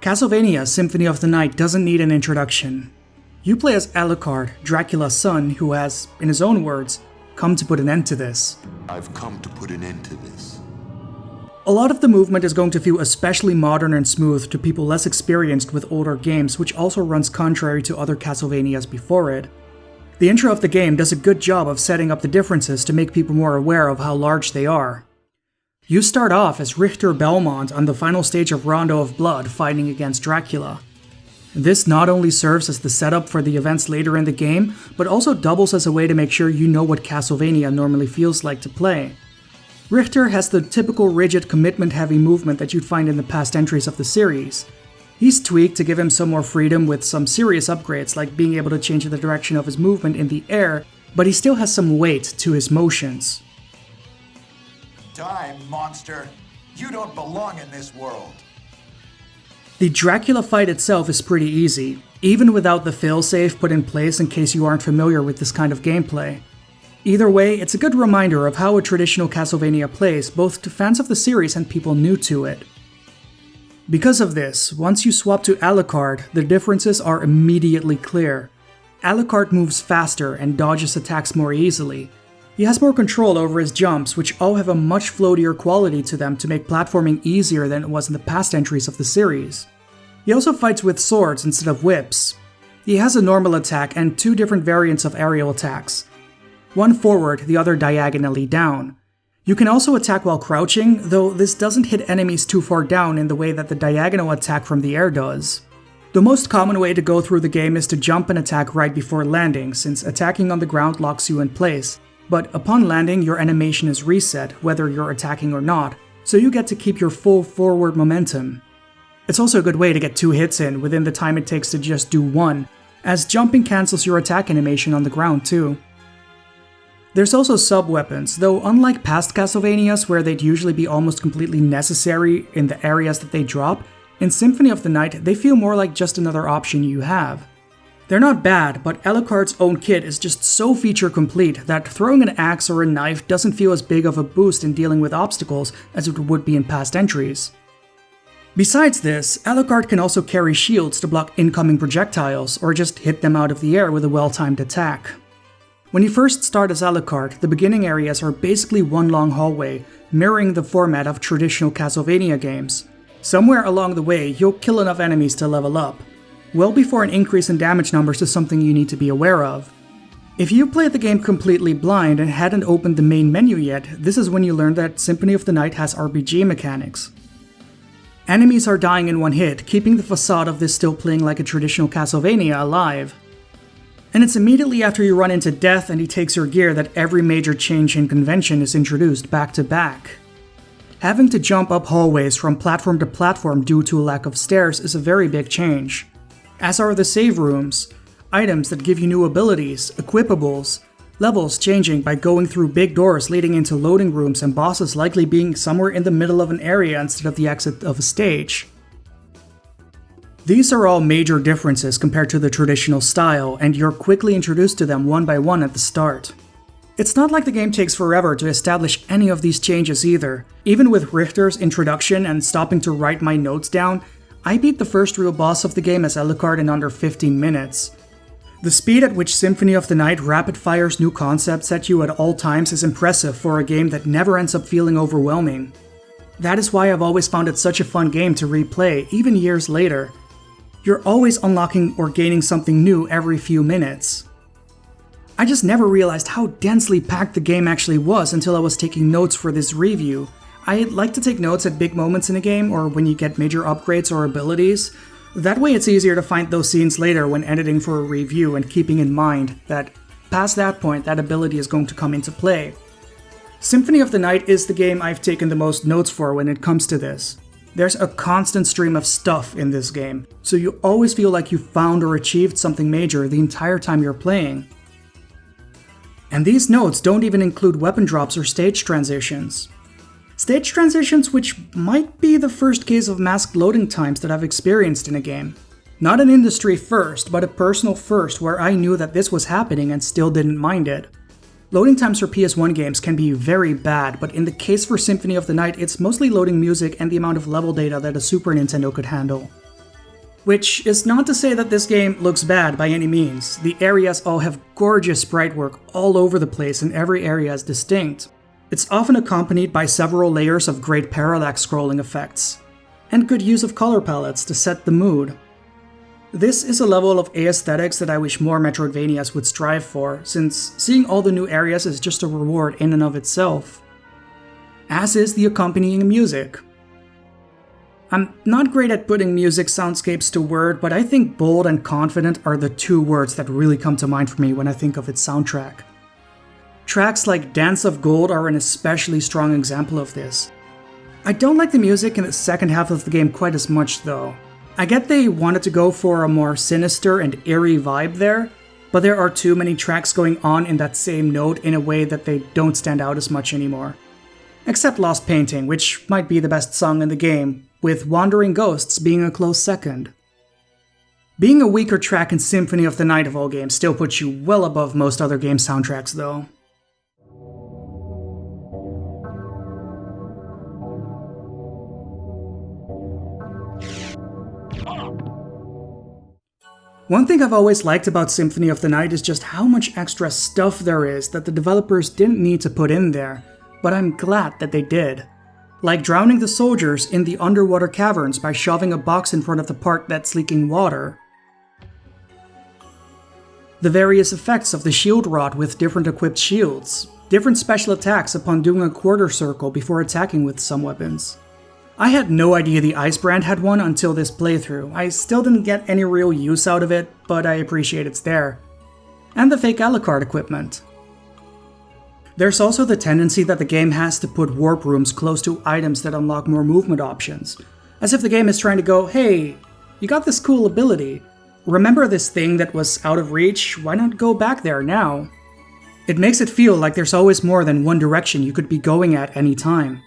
Castlevania Symphony of the Night doesn't need an introduction. You play as Alucard, Dracula's son, who has, in his own words, come to put an end to this. I've come to put an end to this. A lot of the movement is going to feel especially modern and smooth to people less experienced with older games, which also runs contrary to other Castlevanias before it. The intro of the game does a good job of setting up the differences to make people more aware of how large they are. You start off as Richter Belmont on the final stage of Rondo of Blood fighting against Dracula. This not only serves as the setup for the events later in the game, but also doubles as a way to make sure you know what Castlevania normally feels like to play. Richter has the typical rigid commitment-heavy movement that you'd find in the past entries of the series. He's tweaked to give him some more freedom with some serious upgrades like being able to change the direction of his movement in the air, but he still has some weight to his motions. Die, monster! You don't belong in this world! The Dracula fight itself is pretty easy, even without the failsafe put in place in case you aren't familiar with this kind of gameplay. Either way, it's a good reminder of how a traditional Castlevania plays, both to fans of the series and people new to it. Because of this, once you swap to Alucard, the differences are immediately clear. Alucard moves faster and dodges attacks more easily. He has more control over his jumps, which all have a much floatier quality to them to make platforming easier than it was in the past entries of the series. He also fights with swords instead of whips. He has a normal attack and two different variants of aerial attacks. One forward, the other diagonally down. You can also attack while crouching, though this doesn't hit enemies too far down in the way that the diagonal attack from the air does. The most common way to go through the game is to jump and attack right before landing, since attacking on the ground locks you in place, but upon landing your animation is reset, whether you're attacking or not, so you get to keep your full forward momentum. It's also a good way to get 2 hits in within the time it takes to just do 1, as jumping cancels your attack animation on the ground too. There's also sub-weapons, though unlike past Castlevanias where they'd usually be almost completely necessary in the areas that they drop, in Symphony of the Night they feel more like just another option you have. They're not bad, but Alucard's own kit is just so feature complete that throwing an axe or a knife doesn't feel as big of a boost in dealing with obstacles as it would be in past entries. Besides this, Alucard can also carry shields to block incoming projectiles or just hit them out of the air with a well-timed attack. When you first start as Alucard, the beginning areas are basically one long hallway, mirroring the format of traditional Castlevania games. Somewhere along the way, you'll kill enough enemies to level up. Well before an increase in damage numbers is something you need to be aware of. If you played the game completely blind and hadn't opened the main menu yet, this is when you learn that Symphony of the Night has RPG mechanics. Enemies are dying in one hit, keeping the facade of this still playing like a traditional Castlevania alive. And it's immediately after you run into Death and he takes your gear that every major change in convention is introduced back to back. Having to jump up hallways from platform to platform due to a lack of stairs is a very big change. As are the save rooms, items that give you new abilities, equipables, levels changing by going through big doors leading into loading rooms and bosses likely being somewhere in the middle of an area instead of the exit of a stage. These are all major differences compared to the traditional style, and you're quickly introduced to them one by one at the start. It's not like the game takes forever to establish any of these changes either. Even with Richter's introduction and stopping to write my notes down, I beat the first real boss of the game as Alucard in under 15 minutes. The speed at which Symphony of the Night rapid fires new concepts at you at all times is impressive for a game that never ends up feeling overwhelming. That is why I've always found it such a fun game to replay, even years later. You're always unlocking or gaining something new every few minutes. I just never realized how densely packed the game actually was until I was taking notes for this review. I like to take notes at big moments in a game or when you get major upgrades or abilities. That way it's easier to find those scenes later when editing for a review and keeping in mind that past that point that ability is going to come into play. Symphony of the Night is the game I've taken the most notes for when it comes to this. There's a constant stream of stuff in this game, so you always feel like you found or achieved something major the entire time you're playing. And these notes don't even include weapon drops or stage transitions. Stage transitions which might be the first case of masked loading times that I've experienced in a game. Not an industry first, but a personal first where I knew that this was happening and still didn't mind it. Loading times for PS1 games can be very bad, but in the case for Symphony of the Night, it's mostly loading music and the amount of level data that a Super Nintendo could handle. Which is not to say that this game looks bad by any means. The areas all have gorgeous sprite work all over the place and every area is distinct. It's often accompanied by several layers of great parallax scrolling effects, and good use of color palettes to set the mood. This is a level of aesthetics that I wish more Metroidvanias would strive for, since seeing all the new areas is just a reward in and of itself. As is the accompanying music. I'm not great at putting music soundscapes to word, but I think bold and confident are the two words that really come to mind for me when I think of its soundtrack. Tracks like Dance of Gold are an especially strong example of this. I don't like the music in the second half of the game quite as much though. I get they wanted to go for a more sinister and eerie vibe there, but there are too many tracks going on in that same note in a way that they don't stand out as much anymore. Except Lost Painting, which might be the best song in the game, with Wandering Ghosts being a close second. Being a weaker track in Symphony of the Night of all games still puts you well above most other game soundtracks though. One thing I've always liked about Symphony of the Night is just how much extra stuff there is that the developers didn't need to put in there, but I'm glad that they did. Like drowning the soldiers in the underwater caverns by shoving a box in front of the part that's leaking water. The various effects of the shield rod with different equipped shields, different special attacks upon doing a quarter circle before attacking with some weapons. I had no idea the Ice brand had one until this playthrough. I still didn't get any real use out of it, but I appreciate it's there. And the fake Alucard equipment. There's also the tendency that the game has to put warp rooms close to items that unlock more movement options. As if the game is trying to go, hey, you got this cool ability. Remember this thing that was out of reach? Why not go back there now? It makes it feel like there's always more than one direction you could be going at any time.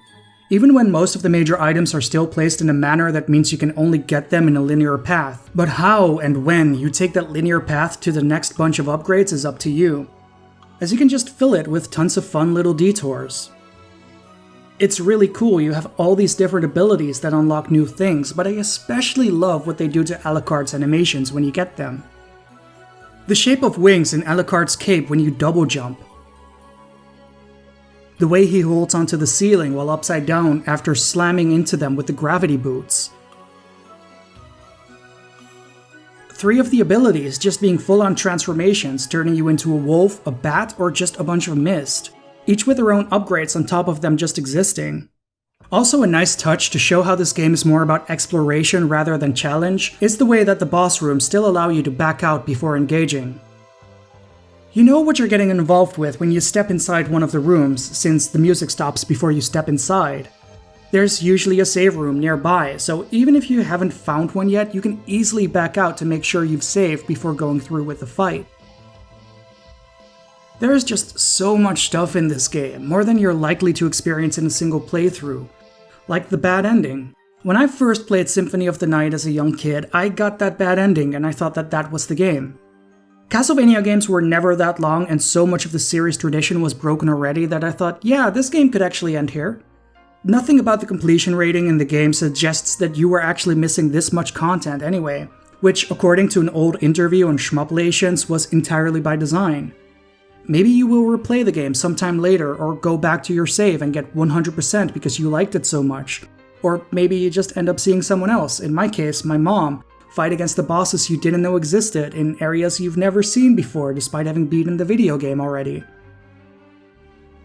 Even when most of the major items are still placed in a manner that means you can only get them in a linear path. But how and when you take that linear path to the next bunch of upgrades is up to you, as you can just fill it with tons of fun little detours. It's really cool you have all these different abilities that unlock new things, but I especially love what they do to Alucard's animations when you get them. The shape of wings in Alucard's cape when you double jump. The way he holds onto the ceiling while upside down after slamming into them with the gravity boots. 3 of the abilities just being full-on transformations, turning you into a wolf, a bat, or just a bunch of mist, each with their own upgrades on top of them just existing. Also a nice touch to show how this game is more about exploration rather than challenge is the way that the boss rooms still allow you to back out before engaging. You know what you're getting involved with when you step inside one of the rooms, since the music stops before you step inside. There's usually a save room nearby, so even if you haven't found one yet, you can easily back out to make sure you've saved before going through with the fight. There is just so much stuff in this game, more than you're likely to experience in a single playthrough. Like the bad ending. When I first played Symphony of the Night as a young kid, I got that bad ending and I thought that that was the game. Castlevania games were never that long and so much of the series tradition was broken already that I thought, yeah, this game could actually end here. Nothing about the completion rating in the game suggests that you were actually missing this much content anyway, which according to an old interview on shmuplations was entirely by design. Maybe you will replay the game sometime later or go back to your save and get 100% because you liked it so much. Or maybe you just end up seeing someone else, in my case, my mom, fight against the bosses you didn't know existed in areas you've never seen before despite having beaten the video game already.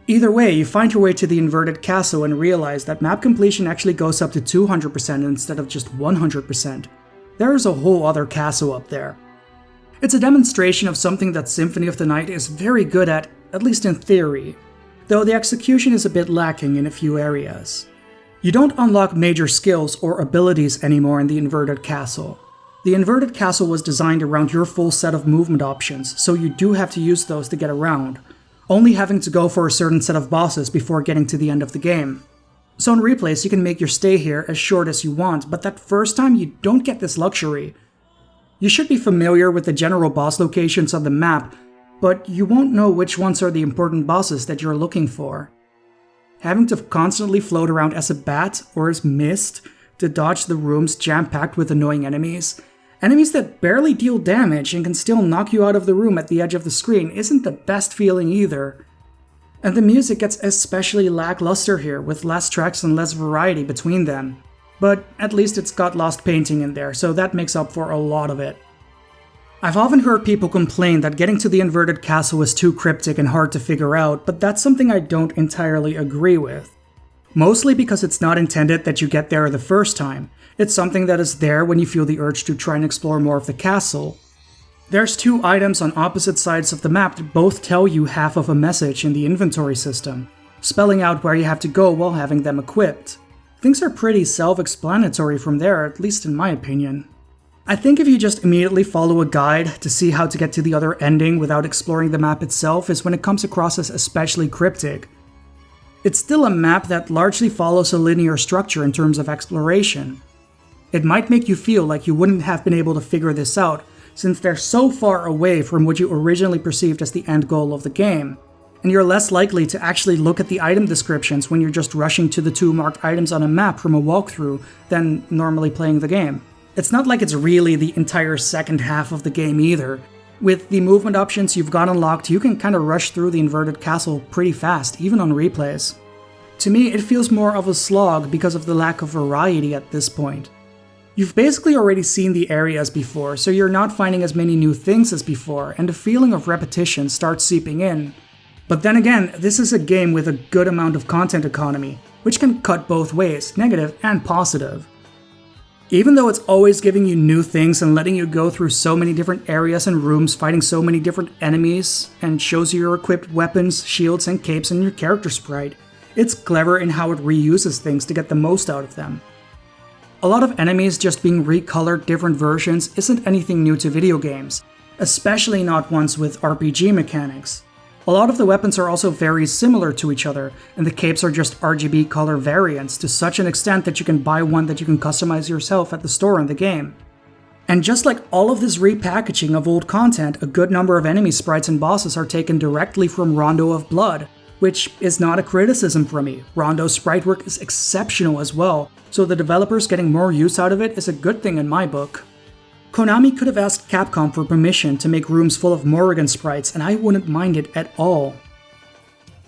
Either way, you find your way to the inverted castle and realize that map completion actually goes up to 200% instead of just 100%. There is a whole other castle up there. It's a demonstration of something that Symphony of the Night is very good at least in theory, though the execution is a bit lacking in a few areas. You don't unlock major skills or abilities anymore in the inverted castle. The inverted castle was designed around your full set of movement options, so you do have to use those to get around, only having to go for a certain set of bosses before getting to the end of the game. So in replays you can make your stay here as short as you want, but that first time you don't get this luxury. You should be familiar with the general boss locations on the map, but you won't know which ones are the important bosses that you're looking for. Having to constantly float around as a bat or as mist to dodge the rooms jam-packed with annoying enemies, Enemies that barely deal damage and can still knock you out of the room at the edge of the screen isn't the best feeling either. And the music gets especially lackluster here, with less tracks and less variety between them. But at least it's got Lost Painting in there, so that makes up for a lot of it. I've often heard people complain that getting to the inverted castle is too cryptic and hard to figure out, but that's something I don't entirely agree with. Mostly because it's not intended that you get there the first time. It's something that is there when you feel the urge to try and explore more of the castle. There's 2 items on opposite sides of the map that both tell you half of a message in the inventory system, spelling out where you have to go while having them equipped. Things are pretty self-explanatory from there, at least in my opinion. I think if you just immediately follow a guide to see how to get to the other ending without exploring the map itself is when it comes across as especially cryptic. It's still a map that largely follows a linear structure in terms of exploration. It might make you feel like you wouldn't have been able to figure this out, since they're so far away from what you originally perceived as the end goal of the game, and you're less likely to actually look at the item descriptions when you're just rushing to the 2 marked items on a map from a walkthrough than normally playing the game. It's not like it's really the entire second half of the game either. With the movement options you've got unlocked, you can kinda rush through the inverted castle pretty fast, even on replays. To me, it feels more of a slog because of the lack of variety at this point. You've basically already seen the areas before, so you're not finding as many new things as before, and the feeling of repetition starts seeping in. But then again, this is a game with a good amount of content economy, which can cut both ways, negative and positive. Even though it's always giving you new things and letting you go through so many different areas and rooms fighting so many different enemies, and shows you your equipped weapons, shields, and capes in your character sprite, it's clever in how it reuses things to get the most out of them. A lot of enemies just being recolored different versions isn't anything new to video games, especially not ones with RPG mechanics. A lot of the weapons are also very similar to each other, and the capes are just RGB color variants to such an extent that you can buy one that you can customize yourself at the store in the game. And just like all of this repackaging of old content, a good number of enemy sprites and bosses are taken directly from Rondo of Blood, which is not a criticism from me. Rondo's sprite work is exceptional as well, so the developers getting more use out of it is a good thing in my book. Konami could have asked Capcom for permission to make rooms full of Morrigan sprites, and I wouldn't mind it at all.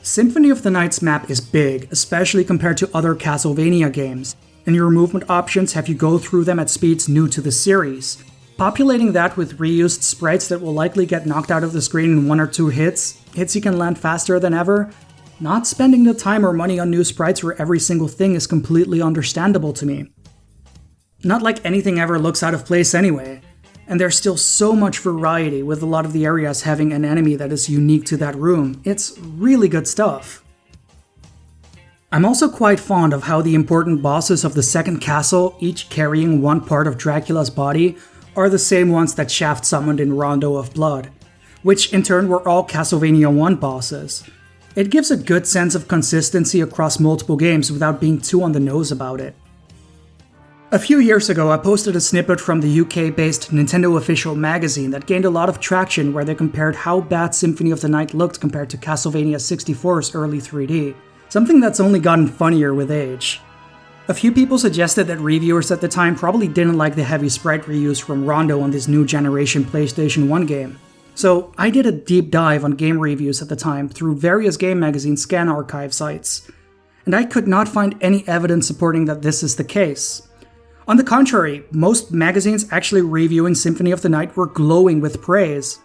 Symphony of the Night's map is big, especially compared to other Castlevania games, and your movement options have you go through them at speeds new to the series. Populating that with reused sprites that will likely get knocked out of the screen in 1 or 2 hits you can land faster than ever, not spending the time or money on new sprites for every single thing is completely understandable to me. Not like anything ever looks out of place anyway, and there's still so much variety with a lot of the areas having an enemy that is unique to that room. It's really good stuff. I'm also quite fond of how the important bosses of the second castle, each carrying one part of Dracula's body, are the same ones that Shaft summoned in Rondo of Blood, which in turn were all Castlevania 1 bosses. It gives a good sense of consistency across multiple games without being too on the nose about it. A few years ago, I posted a snippet from the UK-based Nintendo Official magazine that gained a lot of traction where they compared how bad Symphony of the Night looked compared to Castlevania 64's early 3D, something that's only gotten funnier with age. A few people suggested that reviewers at the time probably didn't like the heavy sprite reuse from Rondo on this new generation PlayStation 1 game. So I did a deep dive on game reviews at the time through various game magazine scan archive sites, and I could not find any evidence supporting that this is the case. On the contrary, most magazines actually reviewing Symphony of the Night were glowing with praise,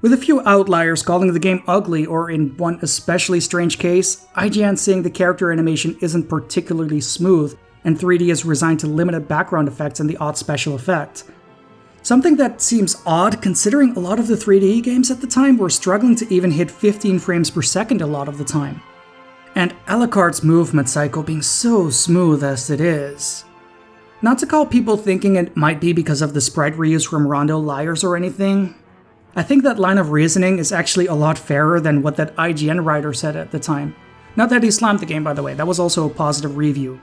with a few outliers calling the game ugly, or in one especially strange case, IGN saying the character animation isn't particularly smooth and 3D is resigned to limited background effects and the odd special effect. Something that seems odd considering a lot of the 3D games at the time were struggling to even hit 15 frames per second a lot of the time. And Alucard's movement cycle being so smooth as it is. Not to call people thinking it might be because of the sprite reuse from Rondo liars or anything. I think that line of reasoning is actually a lot fairer than what that IGN writer said at the time. Not that he slammed the game, by the way, that was also a positive review.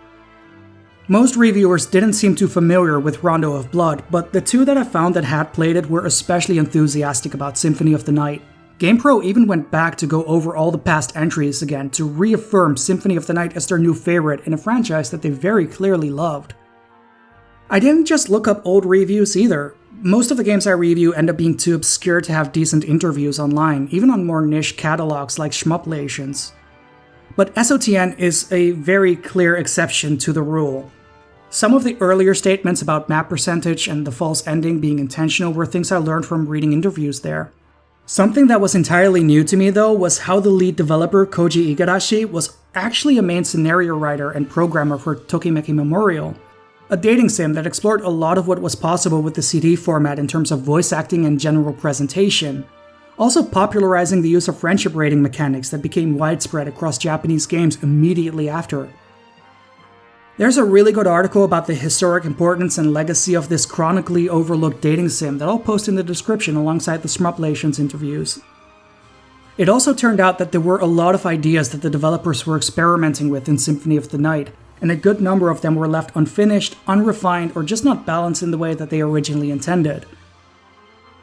Most reviewers didn't seem too familiar with Rondo of Blood, but the 2 that I found that had played it were especially enthusiastic about Symphony of the Night. GamePro even went back to go over all the past entries again to reaffirm Symphony of the Night as their new favorite in a franchise that they very clearly loved. I didn't just look up old reviews either. Most of the games I review end up being too obscure to have decent interviews online, even on more niche catalogs like shmuplations. But SOTN is a very clear exception to the rule. Some of the earlier statements about map percentage and the false ending being intentional were things I learned from reading interviews there. Something that was entirely new to me though was how the lead developer Koji Igarashi was actually a main scenario writer and programmer for Tokimeki Memorial, a dating sim that explored a lot of what was possible with the CD format in terms of voice acting and general presentation, also popularizing the use of friendship rating mechanics that became widespread across Japanese games immediately after. There's a really good article about the historic importance and legacy of this chronically overlooked dating sim that I'll post in the description alongside the shmuplations interviews. It also turned out that there were a lot of ideas that the developers were experimenting with in Symphony of the Night, and a good number of them were left unfinished, unrefined, or just not balanced in the way that they originally intended.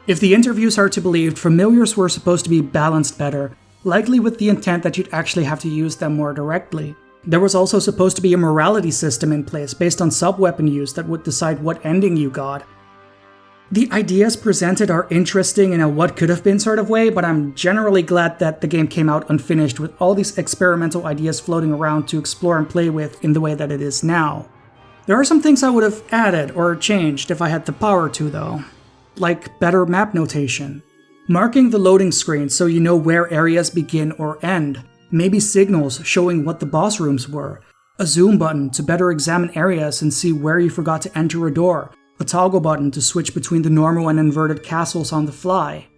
If the interviews are to be believed, familiars were supposed to be balanced better, likely with the intent that you'd actually have to use them more directly. There was also supposed to be a morality system in place based on sub-weapon use that would decide what ending you got. The ideas presented are interesting in a what could have been sort of way, but I'm generally glad that the game came out unfinished with all these experimental ideas floating around to explore and play with in the way that it is now. There are some things I would have added or changed if I had the power to though, like better map notation, marking the loading screen so you know where areas begin or end, maybe signals showing what the boss rooms were, a zoom button to better examine areas and see where you forgot to enter a door, a toggle button to switch between the normal and inverted castles on the fly.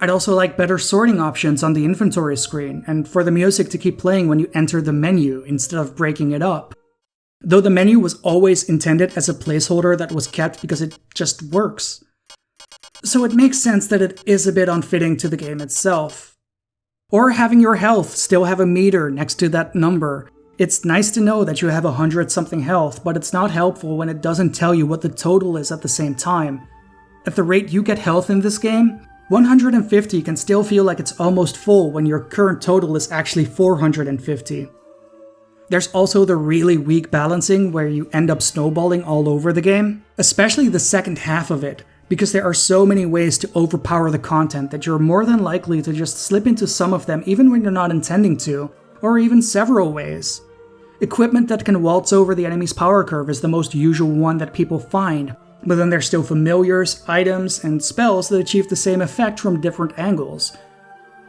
I'd also like better sorting options on the inventory screen, and for the music to keep playing when you enter the menu instead of breaking it up. Though the menu was always intended as a placeholder that was kept because it just works. So it makes sense that it is a bit unfitting to the game itself. Or having your health still have a meter next to that number. It's nice to know that you have 100-something health, but it's not helpful when it doesn't tell you what the total is at the same time. At the rate you get health in this game, 150 can still feel like it's almost full when your current total is actually 450. There's also the really weak balancing where you end up snowballing all over the game, especially the second half of it, because there are so many ways to overpower the content that you're more than likely to just slip into some of them even when you're not intending to, or even several ways. Equipment that can waltz over the enemy's power curve is the most usual one that people find, but then there's still familiars, items, and spells that achieve the same effect from different angles.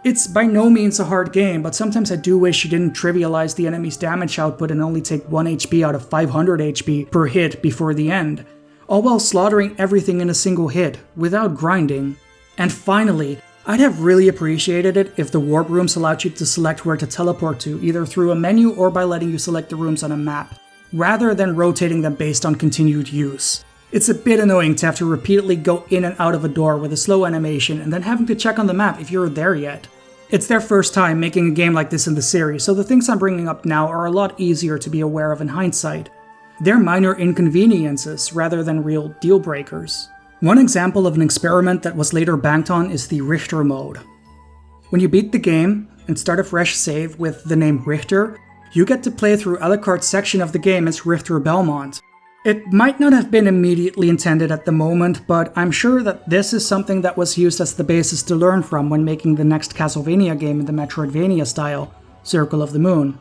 It's by no means a hard game, but sometimes I do wish you didn't trivialize the enemy's damage output and only take 1 HP out of 500 HP per hit before the end, all while slaughtering everything in a single hit, without grinding. And finally, I'd have really appreciated it if the warp rooms allowed you to select where to teleport to, either through a menu or by letting you select the rooms on a map, rather than rotating them based on continued use. It's a bit annoying to have to repeatedly go in and out of a door with a slow animation and then having to check on the map if you're there yet. It's their first time making a game like this in the series, so the things I'm bringing up now are a lot easier to be aware of in hindsight. They're minor inconveniences rather than real deal breakers. One example of an experiment that was later banked on is the Richter mode. When you beat the game and start a fresh save with the name Richter, you get to play through Alucard's section of the game as Richter Belmont. It might not have been immediately intended at the moment, but I'm sure that this is something that was used as the basis to learn from when making the next Castlevania game in the Metroidvania style, Circle of the Moon.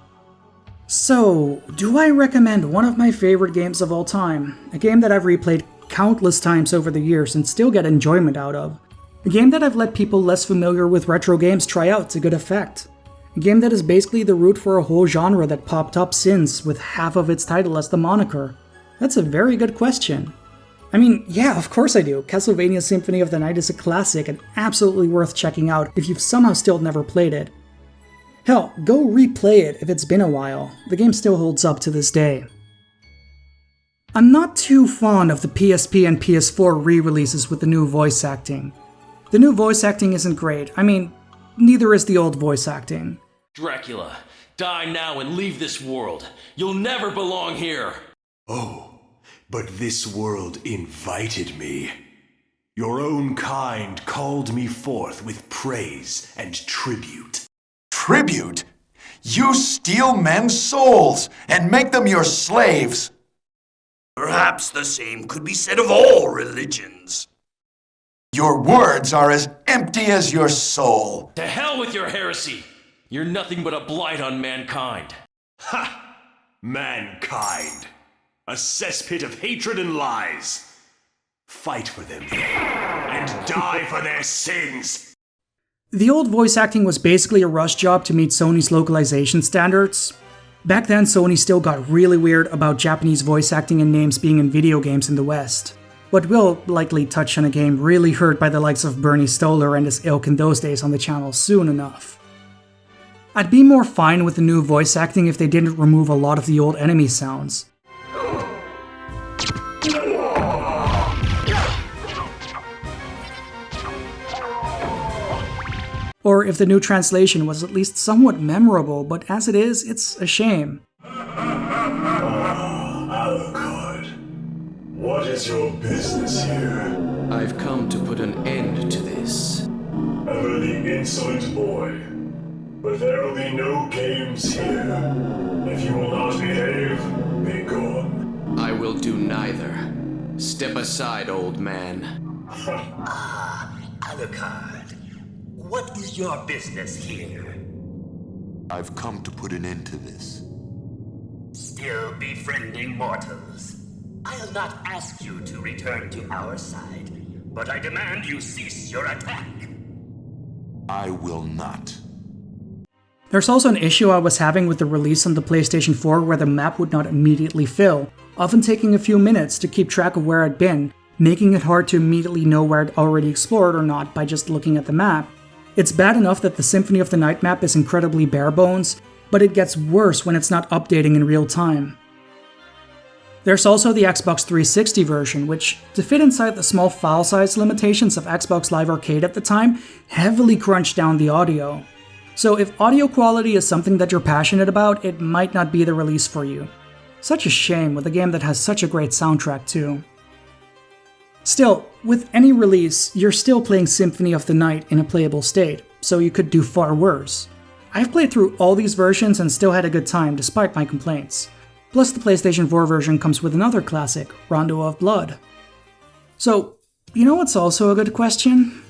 So, do I recommend one of my favorite games of all time? A game that I've replayed countless times over the years and still get enjoyment out of. A game that I've let people less familiar with retro games try out to good effect. A game that is basically the root for a whole genre that popped up since, with half of its title as the moniker. That's a very good question. I mean, yeah, of course I do. Castlevania Symphony of the Night is a classic and absolutely worth checking out if you've somehow still never played it. Hell, go replay it if it's been a while. The game still holds up to this day. I'm not too fond of the PSP and PS4 re-releases with the new voice acting. The new voice acting isn't great. I mean, neither is the old voice acting. Dracula, die now and leave this world. You'll never belong here. Oh, but this world invited me. Your own kind called me forth with praise and tribute. Tribute? You steal men's souls and make them your slaves. Perhaps the same could be said of all religions. Your words are as empty as your soul. To hell with your heresy! You're nothing but a blight on mankind. Ha! Mankind. A cesspit of hatred and lies. Fight for them, and die for their sins! The old voice acting was basically a rush job to meet Sony's localization standards. Back then, Sony still got really weird about Japanese voice acting and names being in video games in the West. But we'll likely touch on a game really hurt by the likes of Bernie Stoller and his ilk in those days on the channel soon enough. I'd be more fine with the new voice acting if they didn't remove a lot of the old enemy sounds. Or if the new translation was at least somewhat memorable, but as it is, it's a shame. Alucard, what is your business here? I've come to put an end to this. Ever the insolent boy. But there will be no games here. If you will not behave, be gone. I will do neither. Step aside, old man. Alucard, what is your business here? I've come to put an end to this. Still befriending mortals. I'll not ask you to return to our side, but I demand you cease your attack. I will not. There's also an issue I was having with the release on the PlayStation 4 where the map would not immediately fill, often taking a few minutes to keep track of where I'd been, making it hard to immediately know where I'd already explored or not by just looking at the map. It's bad enough that the Symphony of the Night map is incredibly bare bones, but it gets worse when it's not updating in real time. There's also the Xbox 360 version, which, to fit inside the small file size limitations of Xbox Live Arcade at the time, heavily crunched down the audio. So if audio quality is something that you're passionate about, it might not be the release for you. Such a shame with a game that has such a great soundtrack too. Still, with any release, you're still playing Symphony of the Night in a playable state, so you could do far worse. I've played through all these versions and still had a good time despite my complaints. Plus the PlayStation 4 version comes with another classic, Rondo of Blood. So, you know what's also a good question?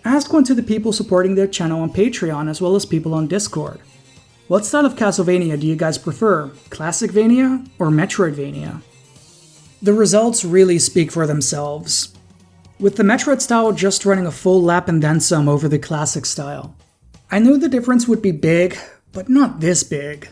Ask one to the people supporting their channel on Patreon as well as people on Discord. What style of Castlevania do you guys prefer, Classicvania or Metroidvania? The results really speak for themselves. With the Metroid style just running a full lap and then some over the classic style. I knew the difference would be big, but not this big.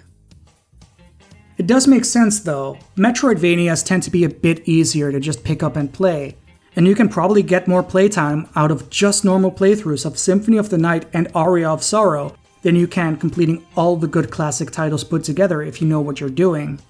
It does make sense though. Metroidvanias tend to be a bit easier to just pick up and play, and you can probably get more playtime out of just normal playthroughs of Symphony of the Night and Aria of Sorrow than you can completing all the good classic titles put together if you know what you're doing.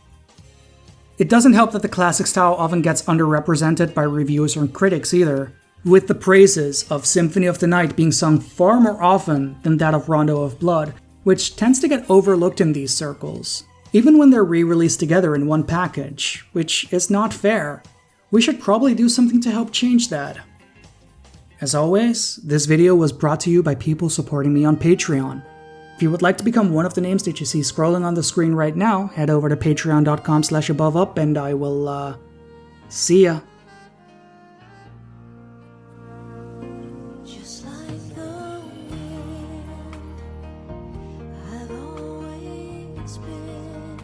It doesn't help that the classic style often gets underrepresented by reviewers and critics either, with the praises of Symphony of the Night being sung far more often than that of Rondo of Blood, which tends to get overlooked in these circles, even when they're re-released together in one package, which is not fair. We should probably do something to help change that. As always, this video was brought to you by people supporting me on Patreon. If you would like to become one of the names that you see scrolling on the screen right now, head over to patreon.com/AboveUp and I will, see ya. Just like the wind, I've always been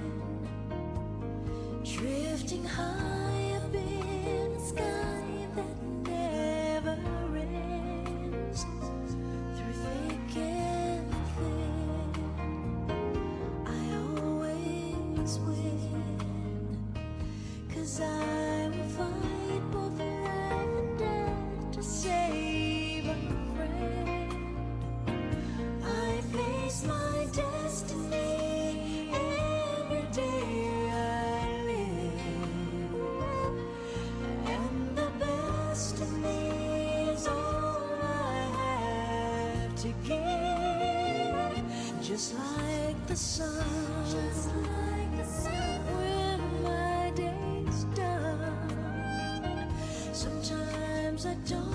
drifting high up in the sky that never ends. Through thick and thin, I always win, 'cause I will fight both life and death to save a friend. I face my destiny every day I live, and the best of me is all I have to give. Just like the sun, when my day's done. Sometimes I don't